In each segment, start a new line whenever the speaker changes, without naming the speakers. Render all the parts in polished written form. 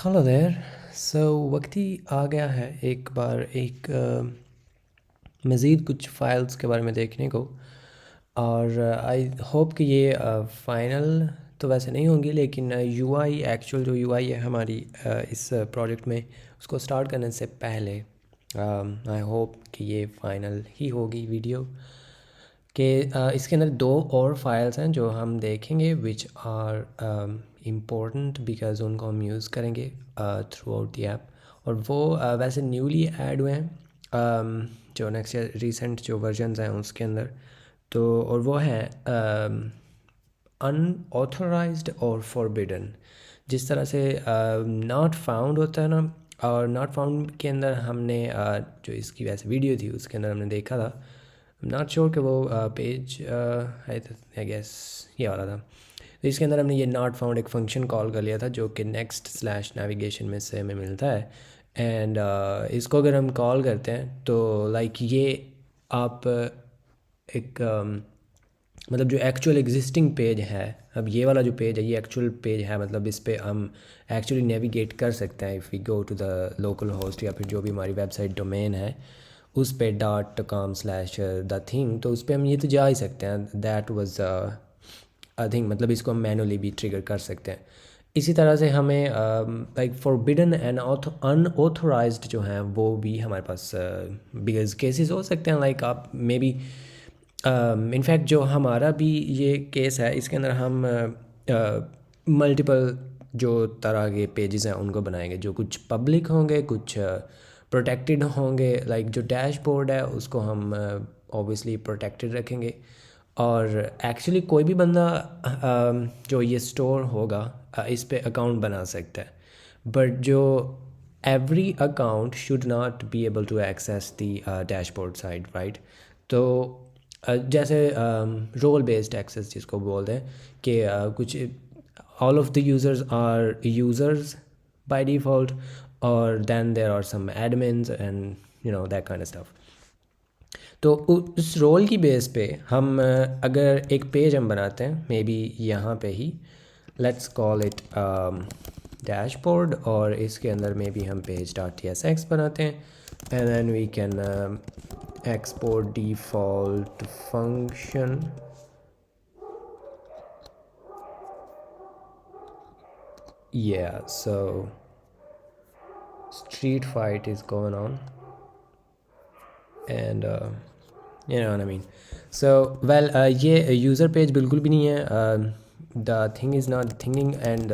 Hello there. सो वक्त ही आ गया है एक बार एक मज़ीद कुछ फ़ाइल्स के बारे में देखने को। और आई होप कि ये फ़ाइनल तो वैसे नहीं होंगी, लेकिन यूआई एक्चुअल जो यूआई है हमारी इस प्रोजेक्ट में, उसको स्टार्ट करने से पहले आई होप कि ये फ़ाइनल ही होगी वीडियो कि इसके अंदर दो और फाइल्स हैं जो हम देखेंगे विच आर इम्पोर्टेंट बिकॉज उनको हम यूज़ करेंगे थ्रू आउट द ऐप। और वो वैसे न्यूली ऐड हुए हैं जो नेक्स्ट रिसेंट जो वर्जन्स हैं उसके अंदर। तो और वो है अनऑथराइज्ड और फॉरबिडन। जिस तरह से नॉट फाउंड होता है ना, और नॉट फाउंड के अंदर हमने जो इसकी वैसे वीडियो थी उसके अंदर हमने देखा था, नॉट श्योर कि वो पेज आई गेस ये वाला था। तो इसके अंदर हमने ये नॉट फाउंड एक फंक्शन कॉल कर लिया था जो कि नेक्स्ट स्लैश नेविगेशन में से हमें मिलता है। एंड इसको अगर हम कॉल करते हैं तो लाइक ये आप एक मतलब जो एक्चुअल एग्जिस्टिंग पेज है, अब ये वाला जो पेज है ये एक्चुअल पेज है, मतलब इस पे हम एक्चुअली नेविगेट कर सकते हैं if we go to the local host या फिर जो भी हमारी वेबसाइट डोमेन है उस पे .com/the thing, तो उस पर हम ये तो जा ही सकते हैं। दैट वाज आई थिंक मतलब इसको हम मैनुअली भी ट्रिगर कर सकते हैं। इसी तरह से हमें लाइक फॉरबिडन एंड अनऑथोराइज्ड जो हैं वो भी हमारे पास बिगेज केसेस हो सकते हैं। लाइक आप मे बी इनफैक्ट जो हमारा भी ये केस है इसके अंदर हम मल्टीपल जो तरह के पेजेस हैं उनको बनाएंगे, जो कुछ पब्लिक होंगे, कुछ प्रोटेक्टेड होंगे। लाइक जो डैशबोर्ड है उसको हम ऑब्वियसली प्रोटेक्टेड रखेंगे। और एक्चुअली कोई भी बंदा जो ये स्टोर होगा इस पे अकाउंट बना सकता है, बट जो every account should not be able to access the dashboard side, right. तो जैसे रोल बेस्ड एक्सेस जिसको बोलते हैं कि कुछ all of the users are users by default, or then there are some admins and that kind of stuff. तो उस role की बेस पे हम अगर एक पेज हम बनाते हैं मे बी यहाँ पे ही, लेट्स कॉल इट डैशबोर्ड, और इसके अंदर मे बी हम page.tsx बनाते हैं and then we can export default function. Yeah, so street fight is going on and you know what I mean. So well ये user page बिल्कुल भी नहीं है, the thing is not thinking and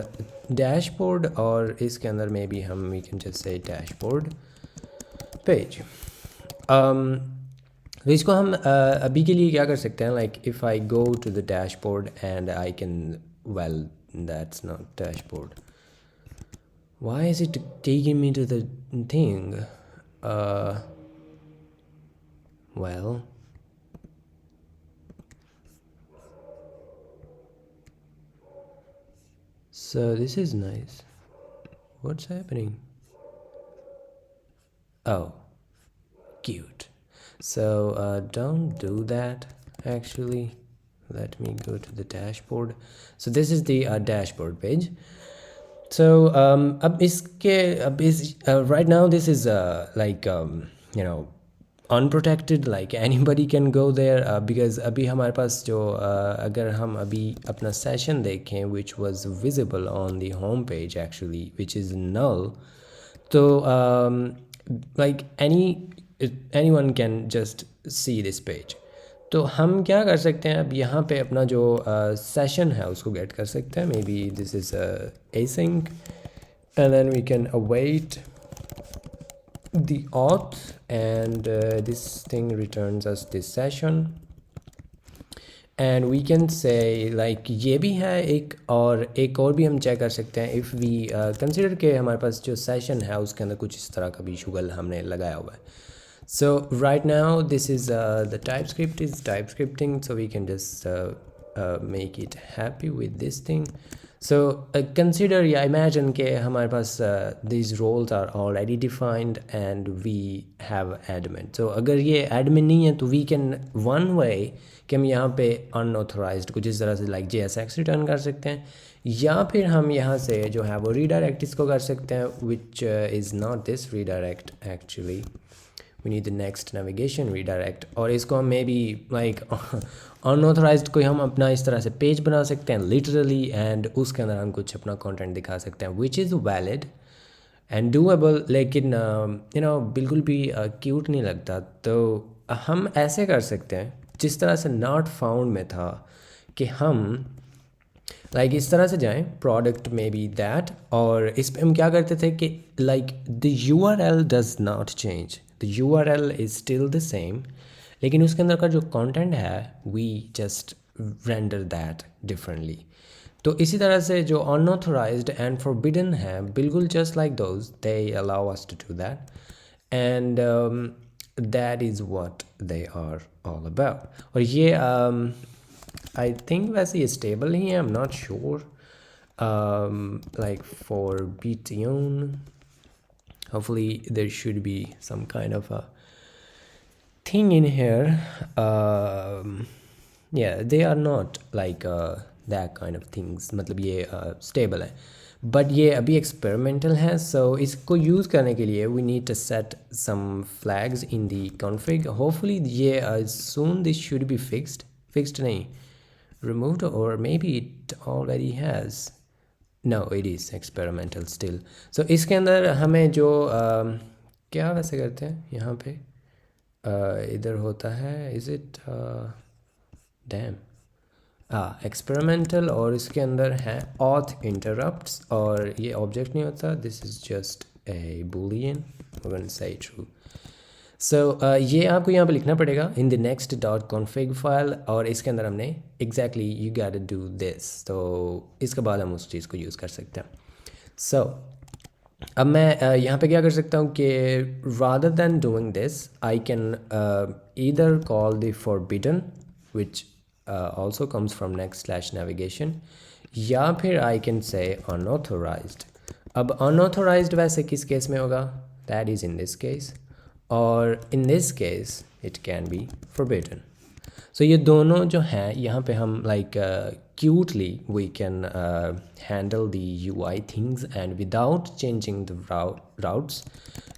dashboard, और इसके अंदर में भी हम we can just say dashboard page. तो इसको हम अभी के लिए क्या कर सकते हैं, like if I go to the dashboard and I can, well that's not dashboard. Why is it taking me to the thing? Well, so this is nice. What's happening? Oh, cute. So don't do that actually. Let me go to the dashboard. So this is the dashboard page. So अब right now this is like unprotected, like anybody can go there because अभी हमारे पास जो अगर हम अभी अपना session देखें which was visible on the home page actually which is null, तो like anyone can just see this page. तो हम क्या कर सकते हैं, अब यहाँ पे अपना जो सेशन है उसको गेट कर सकते हैं। May be this is async and then we can await the auth and this thing returns us this session and we can say like ये भी है एक और भी हम चेक कर सकते हैं इफ़ वी कंसिडर के हमारे पास जो सेशन है उसके अंदर कुछ इस तरह का भी शुगल हमने लगाया हुआ है। So right now this is the TypeScript is typescripting, so we can just make it happy with this thing. So consider, yeah, imagine के हमारे पास these roles are already defined and we have admin. So अगर ये admin नहीं है तो we can one way कि हम यहाँ पे unauthorized कुछ इस तरह से like JSX रिटर्न कर सकते हैं, या फिर हम यहाँ से जो है वो रीडायरेक्ट इसको कर सकते हैं, which is not this redirect actually, we need the next navigation redirect. और इसको हम मे बी लाइक अनऑथराइज्ड कोई हम अपना इस तरह से पेज बना सकते हैं लिटरली, एंड उसके अंदर हम कुछ अपना कंटेंट दिखा सकते हैं which is valid and doable, लेकिन बिल्कुल भी क्यूट नहीं लगता। तो हम ऐसे कर सकते हैं जिस तरह से नॉट फाउंड में था कि हम लाइक इस तरह से जाएं प्रोडक्ट में बी दैट, और इस पे हम क्या करते थे कि like the URL does not change, the URL is still the same, लेकिन उसके अंदर का जो कंटेंट है we just render that differently. तो इसी तरह से जो अनऑथराइज्ड एंड फॉरबिडन है, बिल्कुल just like those they allow us to do that, and that is what they are all about. और ये आई थिंक वैसे ये स्टेबल ही है, I am not sure, like for Btune hopefully there should be some kind of a thing in here. Yeah, they are not like that kind of things, मतलब ये stable है, but ये अभी experimental है। सो इसको use करने के लिए we need to set some flags in the config. Hopefully ये soon this should be fixed नहीं, removed, or maybe it already has. No, it is experimental still. So इसके अंदर हमें जो क्या वैसे करते हैं यहाँ पे इधर होता है, इज़ इट डैम एक्सपेरिमेंटल, और इसके अंदर है ऑथ इंटरप्ट्स, और ये ऑब्जेक्ट नहीं होता, this is just a boolean, say true. So ये आपको यहाँ पे लिखना पड़ेगा in the next dot config file, और इसके अंदर हमने exactly you got to do this, तो इसके बाद हम उस चीज़ को यूज़ कर सकते हैं। सो अब मैं यहाँ पे क्या कर सकता हूँ कि rather than doing this I can either call the forbidden which also comes from next slash navigation, या फिर आई कैन से अनऑथोराइज्ड। अब अनऑथोराइज्ड वैसे किस केस में होगा, that is in this case, और in this case it can be forbidden. So ये दोनों जो हैं यहाँ पे हम like cutely we can handle the UI things and without changing the routes.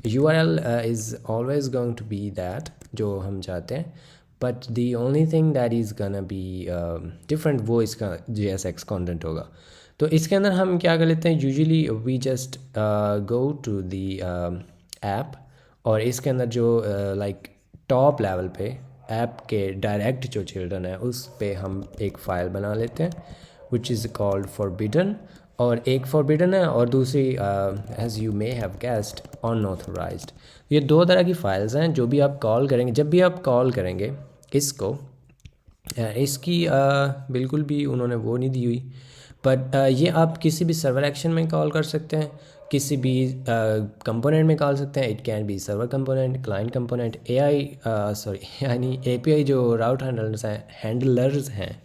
URL is always going to be that जो हम चाहते हैं, but the only thing that is gonna be different वो इसका JSX कंटेंट होगा। तो इसके अंदर हम क्या कर लेते हैं, usually we just go to the app, और इसके अंदर जो लाइक टॉप लेवल पे ऐप के डायरेक्ट जो चिल्ड्रन है उस पे हम एक फ़ाइल बना लेते हैं विच इज़ कॉल्ड फॉरबिडन, और एक फॉरबिडन है और दूसरी as you may have guessed unauthorised. ये दो तरह की फ़ाइल्स हैं जो भी आप कॉल करेंगे, जब भी आप कॉल करेंगे इसको, इसकी बिल्कुल भी उन्होंने वो नहीं दी हुई, बट ये आप किसी भी सर्वर एक्शन में कॉल कर सकते हैं, किसी भी कंपोनेंट में कॉल सकते हैं। It can B server component, client component, यानी API जो राउट हैंडलर्स हैं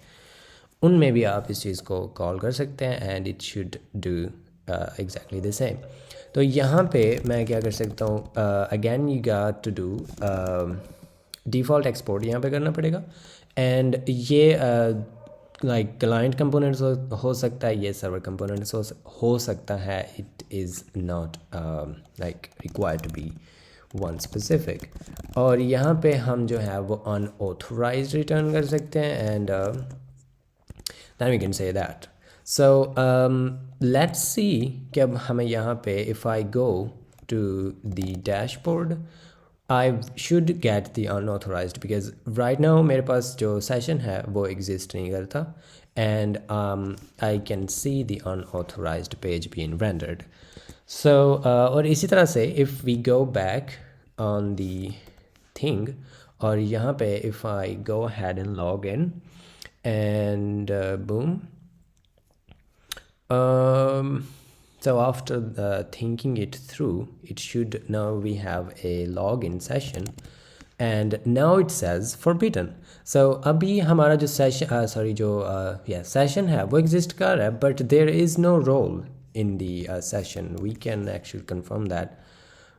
उनमें भी आप इस चीज़ को कॉल कर सकते हैं, and it should do exactly the same. तो यहाँ पे मैं क्या कर सकता हूँ, again you got to do default export यहाँ पे करना पड़ेगा, एंड ये लाइक क्लाइंट कंपोनेंट्स हो सकता है, ये सर्वर कंपोनेंट्स हो सकता है, it is not like required to be one specific. और यहाँ पे हम जो है वो अनऑथराइज्ड रिटर्न कर सकते हैं, and then we can say that. So let's see कि अब हमें यहाँ पे if I go to the dashboard I should get the unauthorized, because right now मेरे पास जो session है वो exist नहीं करता, and I can see the unauthorized page being rendered. So और इसी तरह से if we go back on the thing, और यहाँ पे if I go ahead and log in and boom, so after thinking it through, it should now we have a login session, and now it says forbidden. So अभी हमारा जो session है वो exist कर रहा है, but there is no role in the session. We can actually confirm that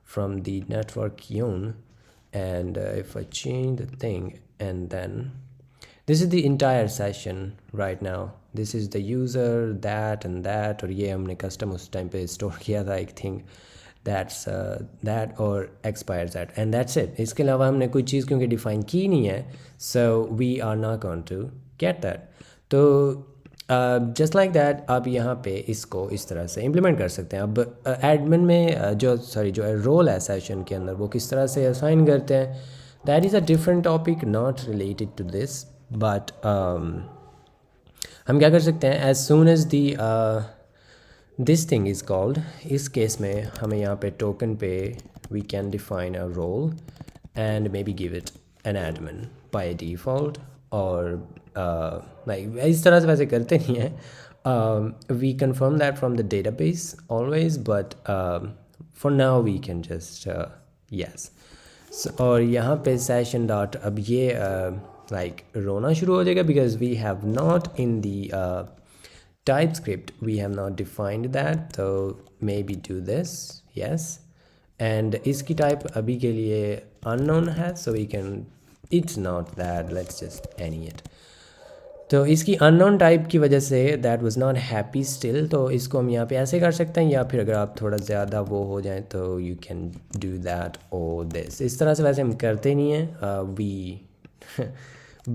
from the network Yun, and if I change the thing, and then this is the entire session right now, this is the user that and that, और ये हमने custom उस time पे store किया था, I think that's that और expires that and that's it. इसके अलावा हमने कोई चीज़ क्योंकि डिफ़ाइन की नहीं है, so we are not going to get that. तो जस्ट लाइक दैट आप यहाँ पे इसको इस तरह से इम्प्लीमेंट कर सकते हैं। अब एडमिन में जो रोल है सेशन के अंदर वो किस तरह से असाइन करते हैं, that is a different topic not related to this, but हम क्या कर सकते हैं, as soon as the this thing is called, इस केस में हमें यहाँ पे टोकन पे we can define a role and maybe give it an admin by default, और लाइक इस तरह से वैसे करते नहीं हैं, we confirm that from the database always, but for now we can just yes. और यहाँ पे सेशन डॉट, अब ये लाइक रोना शुरू हो जाएगा because we have not in the TypeScript we have not defined that, so maybe do this, yes, and इसकी type अभी के लिए unknown है, so we can, it's not that, let's just any it। तो इसकी unknown type की वजह से that was not happy still, तो इसको हम यहाँ पे ऐसे कर सकते हैं, या फिर अगर आप थोड़ा ज़्यादा वो हो जाए तो you can do that or this, इस तरह से वैसे हम करते नहीं हैं we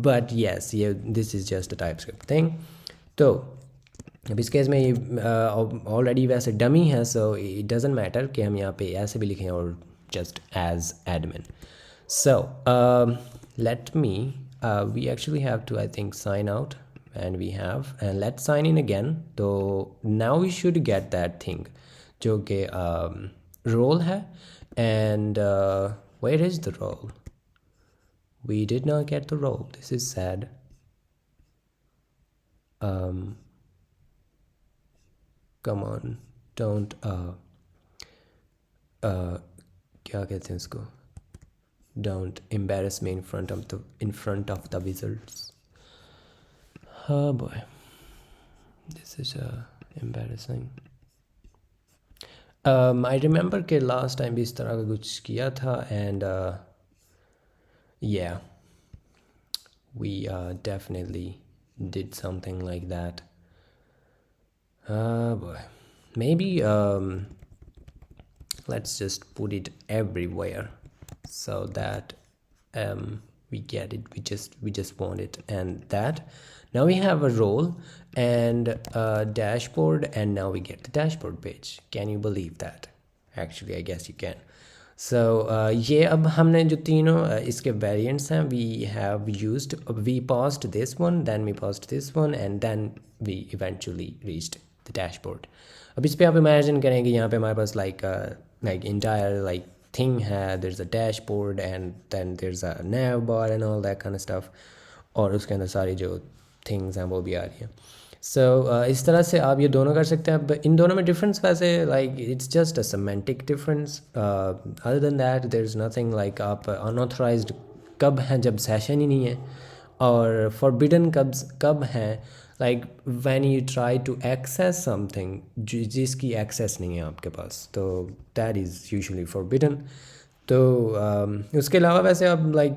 but yes, ये this is just a TypeScript thing। तो अब इस केस में ये ऑलरेडी वैसे डमी है, सो इट डजेंट मैटर कि हम यहाँ पे ऐसे भी लिखें और just as admin. So let me we actually have to I think sign out and we have and let sign in again. तो now we should get that thing जो कि रोल है, and where is the role, we did not get the role, this is sad. Come on, don't क्या कहते हैं उसको, don't embarrass me in front of the wizards। Oh boy, this is embarrassing। I remember कि last time भी इस तरह का कुछ किया था, and yeah, we definitely did something like that। Boy, maybe let's just put it everywhere so that we get it, we just want it, and that now we have a role and a dashboard, and now we get the dashboard page। Can you believe that? Actually I guess you can। So ये अब हमने जो तीनों इसके variants हैं, we paused this one, then we paused this one, and then we eventually reached the dashboard। अब इस पे आप इमेजिन करें कि यहाँ पे हमारे पास like entire like thing है, there's a dashboard and then there's a nav bar and all that kind of stuff, और उसके अंदर सारी जो things हैं वो भी आ रही हैं। So इस तरह से आप ये दोनों कर सकते हैं। अब इन दोनों में डिफरेंस वैसे like it's just a semantic difference, other than that there's nothing like आप unauthorized कब हैं जब सेशन ही नहीं है, और forbidden कब हैं like when you try to access something जिसकी access नहीं है आपके पास, तो that is usually forbidden। तो उसके अलावा वैसे आप like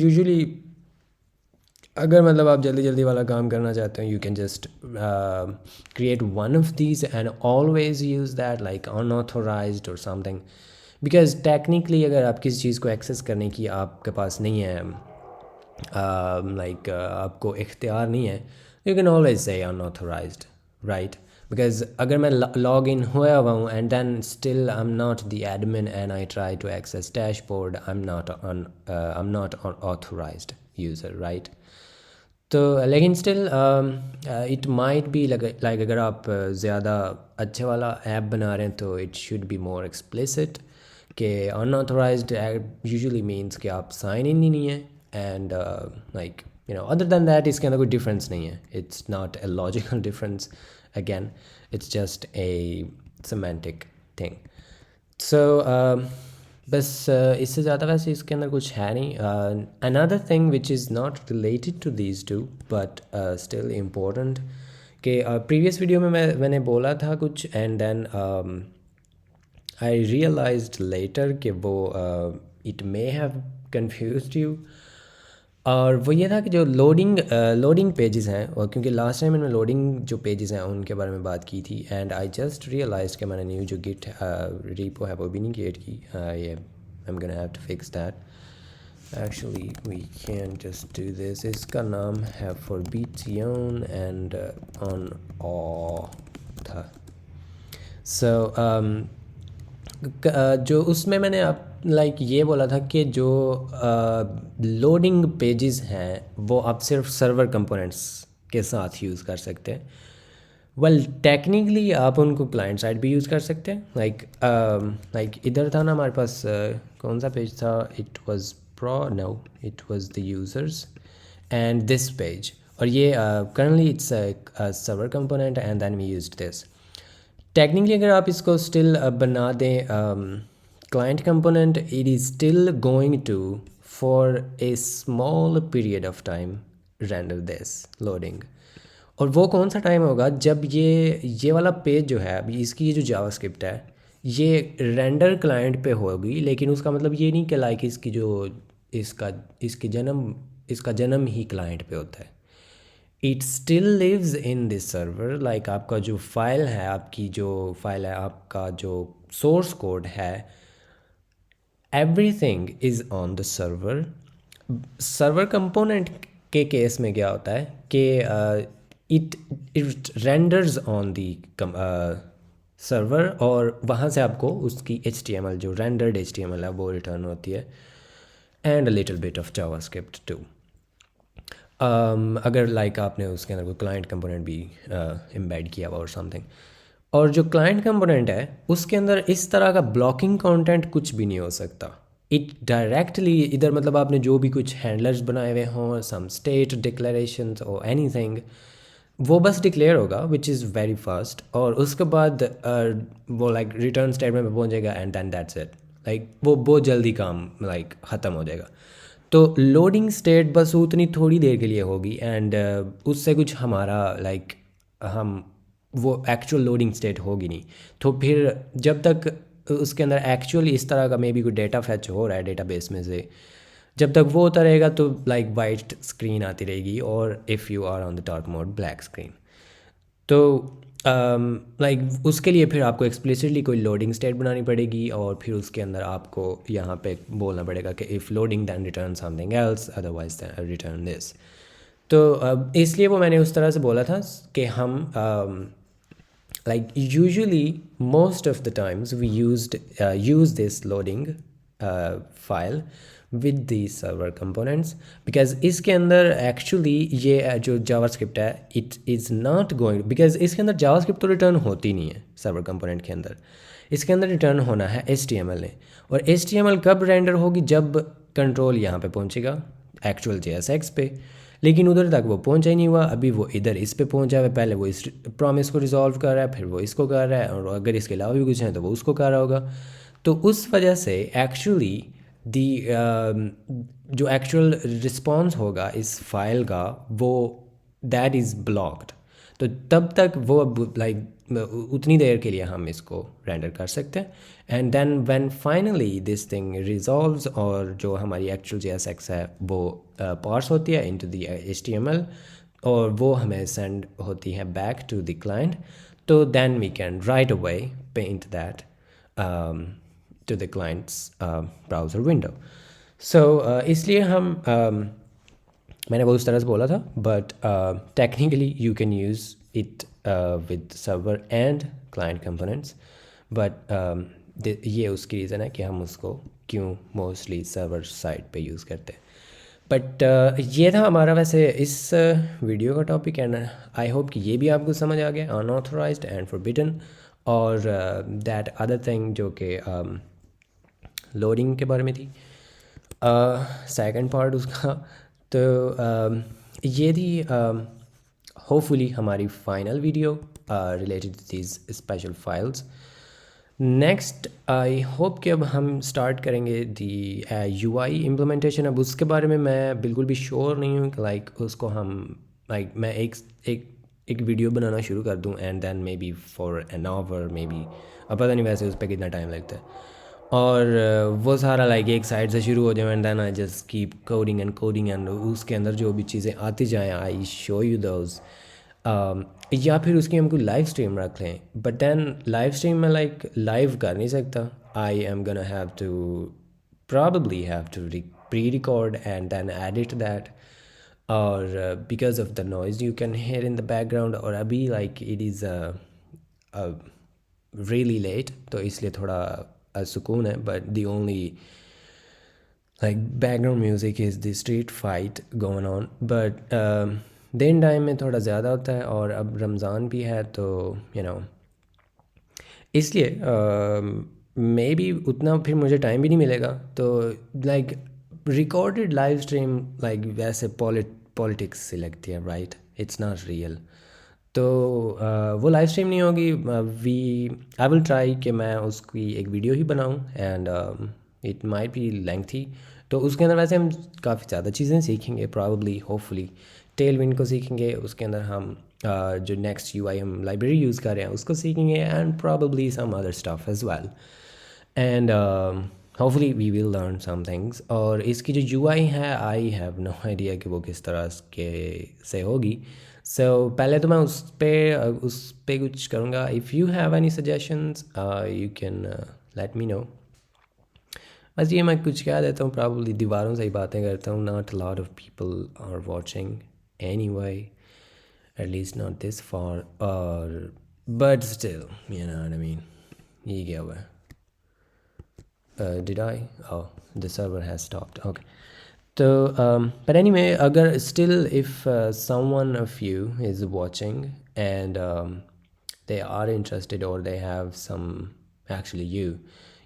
usually अगर मतलब आप जल्दी जल्दी वाला काम करना चाहते हो, you can just create one of these and always use that like unauthorized or something, because technically अगर आप किसी चीज़ को access करने की आपके पास नहीं है, like आपको इख्तियार नहीं है, you can always say unauthorized, right? Because अगर मैं log in हुआ हूँ and then still I'm not the admin and I try to access dashboard, I'm not an authorized user, right? तो लेकिन still it might be like अगर आप ज़्यादा अच्छे वाला ऐप बना रहे हैं तो it should be more explicit कि अनऑथोराइज्ड ऐप यूजुअली मीन्स कि आप साइन इन ही नहीं है, and like you know other than that इसके अंदर कोई डिफरेंस नहीं है, it's not a logical difference, again it's just a semantic thing. So बस इससे ज़्यादा वैसे इसके अंदर कुछ है नहीं। Another thing which is not related to these two but still important कि प्रीवियस वीडियो में मैंने बोला था कुछ, and then I realised later कि वो it may have confused you. और वो ये था कि जो लोडिंग पेजेस हैं, और क्योंकि लास्ट टाइम मैंने लोडिंग जो पेजेस हैं उनके बारे में बात की थी, एंड आई जस्ट रियलाइज कि मैंने न्यू जो गिट रीपो है वो भी नहीं क्रिएट की। ये I am gonna have to fix that. Actually we can just do this. इसका नाम है फॉर बीटियन एंड ऑन ऑ था। सो जो उसमें मैंने आप लाइक ये बोला था कि जो लोडिंग पेजेस हैं वो आप सिर्फ सर्वर कंपोनेंट्स के साथ यूज़ कर सकते हैं। वेल टेक्निकली आप उनको क्लाइंट साइड भी यूज़ कर सकते हैं। लाइक इधर था ना हमारे पास कौन सा पेज था, it was pro, no it was the users and this page, और ये currently it's server component and then we used this. Technically अगर आप इसको स्टिल बना दें client component, it is still going to for a small period of time render this loading. और वो कौन सा टाइम होगा जब ये वाला पेज जो है अभी इसकी ये जो जावास्क्रिप्ट है ये रेंडर क्लाइंट पे होगी, लेकिन उसका मतलब ये नहीं कि लाइक इसकी जो इसका जन्म ही क्लाइंट पे होता है। It still lives in this server. Like आपका जो फाइल है, आपका जो सोर्स कोड है, everything is on the server. Server component के केस में क्या होता है कि it renders on the server, और वहाँ से आपको उसकी HTML जो रेंडर्ड HTML है वो रिटर्न होती है, and a little bit of JavaScript too. अगर लाइक आपने उसके अंदर कोई क्लाइंट कंपोनेंट भी एम्बेड किया हुआ और समथिंग। और जो क्लाइंट कंपोनेंट है उसके अंदर इस तरह का ब्लॉकिंग कंटेंट कुछ भी नहीं हो सकता। इट डायरेक्टली इधर मतलब आपने जो भी कुछ हैंडलर्स बनाए हुए हों, सम स्टेट डिक्लेरेशंस और एनीथिंग, वो बस डिक्लेयर होगा विच इज़ वेरी फास्ट, और उसके बाद वो लाइक रिटर्न स्टेटमेंट में पहुंचेगा and then that's it. Like वो बहुत जल्दी काम लाइक ख़त्म हो जाएगा। तो लोडिंग स्टेट बस उतनी थोड़ी देर के लिए होगी, एंड उससे कुछ हमारा लाइक हम वो एक्चुअल लोडिंग स्टेट होगी नहीं। तो फिर जब तक उसके अंदर एक्चुअली इस तरह का मे बी कोई डेटा फैच हो रहा है डेटाबेस में से, जब तक वो होता रहेगा तो लाइक वाइट स्क्रीन आती रहेगी, और if you are on the dark mode black screen. तो लाइक उसके लिए फिर आपको एक्सप्लिसिटली कोई लोडिंग स्टेट बनानी पड़ेगी, और फिर उसके अंदर आपको यहाँ पे बोलना पड़ेगा कि if loading then return something else, otherwise return this. तो इसलिए वो मैंने उस तरह से बोला था कि हम like usually most of the times we use this loading file with the server components, because इसके अंदर actually ये जो जावास्क्रिप्ट है it is not going, because इसके अंदर जावास्क्रिप्ट तो रिटर्न होती नहीं है सर्वर कंपोनेंट के अंदर। इसके अंदर रिटर्न होना है HTML ने, और HTML कब रेंडर होगी, जब कंट्रोल यहाँ पे पहुँचेगा एक्चुअल JSX पे। लेकिन उधर तक वो पहुंचा ही नहीं हुआ, अभी वो इधर इस पे पहुंचा है। पहले वो इस प्रॉमिस को रिजॉल्व कर रहा है, फिर वो इसको कर रहा है, और अगर इसके अलावा भी कुछ है तो वो उसको कर रहा होगा। तो उस वजह से एक्चुअली दी जो एक्चुअल रिस्पॉन्स होगा इस फाइल का वो दैट इज़ ब्लॉक्ड। तो तब तक वो लाइक उतनी देर के लिए हम इसको रेंडर कर सकते हैं, and then when finally this thing resolves, और जो हमारी एक्चुअल JSX है वो पार्स होती है इनटू द HTML, और वो हमें सेंड होती है बैक टू द क्लाइंट। तो then we can right away paint that to the client's browser window. So इसलिए हम मैंने वो उस तरह से बोला था, but technically you can use it with server and client components, but ये उसकी रीज़न है कि हम उसको क्यों मोस्टली सर्वर साइड पे यूज़ करते हैं। बट ये था हमारा वैसे इस वीडियो का टॉपिक, एंड आई होप कि ये भी आपको समझ आ गया, अनऑथराइज्ड एंड फॉरबिडन, और दैट अदर थिंग जो कि लोडिंग के बारे में थी सेकंड पार्ट उसका। तो ये थी होपफुली हमारी final video related to these special files. Next I hope कि अब हम स्टार्ट करेंगे दी UI इम्प्लीमेंटेशन। अब उसके बारे में मैं बिल्कुल भी श्योर नहीं हूँ कि लाइक उसको हम लाइक मैं एक वीडियो बनाना शुरू कर दूँ and then maybe for an hour maybe, अब पता नहीं वैसे उस पर कितना टाइम लगता है। और वो सारा लाइक एक साइड से शुरू हो जाए and then I just keep coding and उसके अंदर जो भी चीज़ें आती जाएँ आई शो यू दोज। या फिर उसकी हम कोई लाइव स्ट्रीम रख लें, बट देन लाइव स्ट्रीम में लाइक लाइव कर नहीं सकता। I am gonna have to probably have to pre-record and then edit that, or because of the noise you can hear in the background, or abhi like it is really late तो इसलिए थोड़ा सुकून है, but the only like background music is the street fight going on, but दिन time में थोड़ा ज़्यादा होता है और अब रमज़ान भी है तो you know इसलिए मे बी उतना फिर मुझे टाइम भी नहीं मिलेगा, तो like recorded live stream like वैसे पॉलिटिक्स से लगती है, राइट, इट्स नॉट रियल। तो वो लाइव स्ट्रीम नहीं होगी। वी आई विल ट्राई कि मैं उसकी एक वीडियो ही बनाऊं and it might be lengthy. तो उसके अंदर वैसे हम काफ़ी ज़्यादा चीज़ें सीखेंगे, प्रॉबली होपफुली टेल विंड को सीखेंगे, उसके अंदर हम जो नेक्स्ट यूआई हम लाइब्रेरी यूज़ कर रहे हैं उसको सीखेंगे and probably some other stuff as well, and hopefully we will learn some things. और इसकी जो यूआई है आई हैव नो आइडिया कि वो किस तरह के से होगी। सो पहले तो मैं उस पे कुछ करूँगा। If you have any suggestions you can let me know. बस ये मैं कुछ कह देता हूँ, प्रॉब्ली दीवारों से ही बातें करता हूँ। Not a lot of people are watching anyway, at least not this far, or but still, you know what I mean. ये क्या हुआ है? Did I? Oh, the server has stopped. Okay. So, but anyway, agar still if someone of you is watching and they are interested, or they have some, actually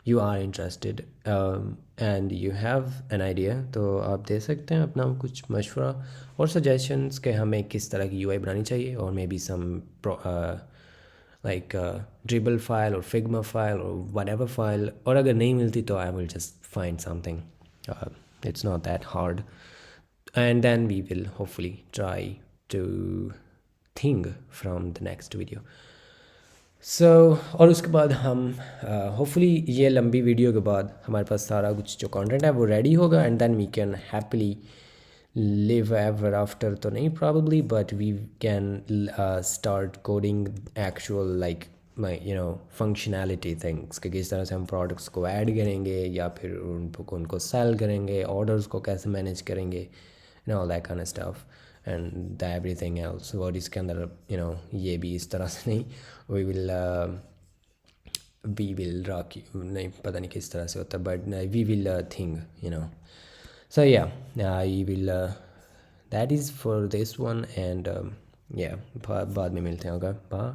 you are interested and you have an idea, तो आप दे सकते हैं अपना कुछ मशवरा और suggestions कि हमें किस तरह की यूआई बनानी चाहिए, और maybe some like dribble file or figma file or whatever file, और अगर नहीं मिलती तो I will just find something. It's not that hard, and then we will hopefully try to think from the next video. और उसके बाद हम hopefully ये लंबी वीडियो के बाद हमारे पास सारा कुछ जो कंटेंट है वो रेडी होगा, and then we can happily live ever after तो नहीं probably, but we can start coding actual like functionality things, कि किस तरह से हम products को ऐड करेंगे या फिर उनको सेल करेंगे, ऑर्डर्स को कैसे मैनेज करेंगे, all that kind of stuff and everything else। और इसके अंदर ये भी इस तरह से नहीं, we will rock you, नहीं पता नहीं किस तरह से होता, but we will think. So yeah, I will that is for this one, and yeah, बाद में मिलते हैं। okay, bye।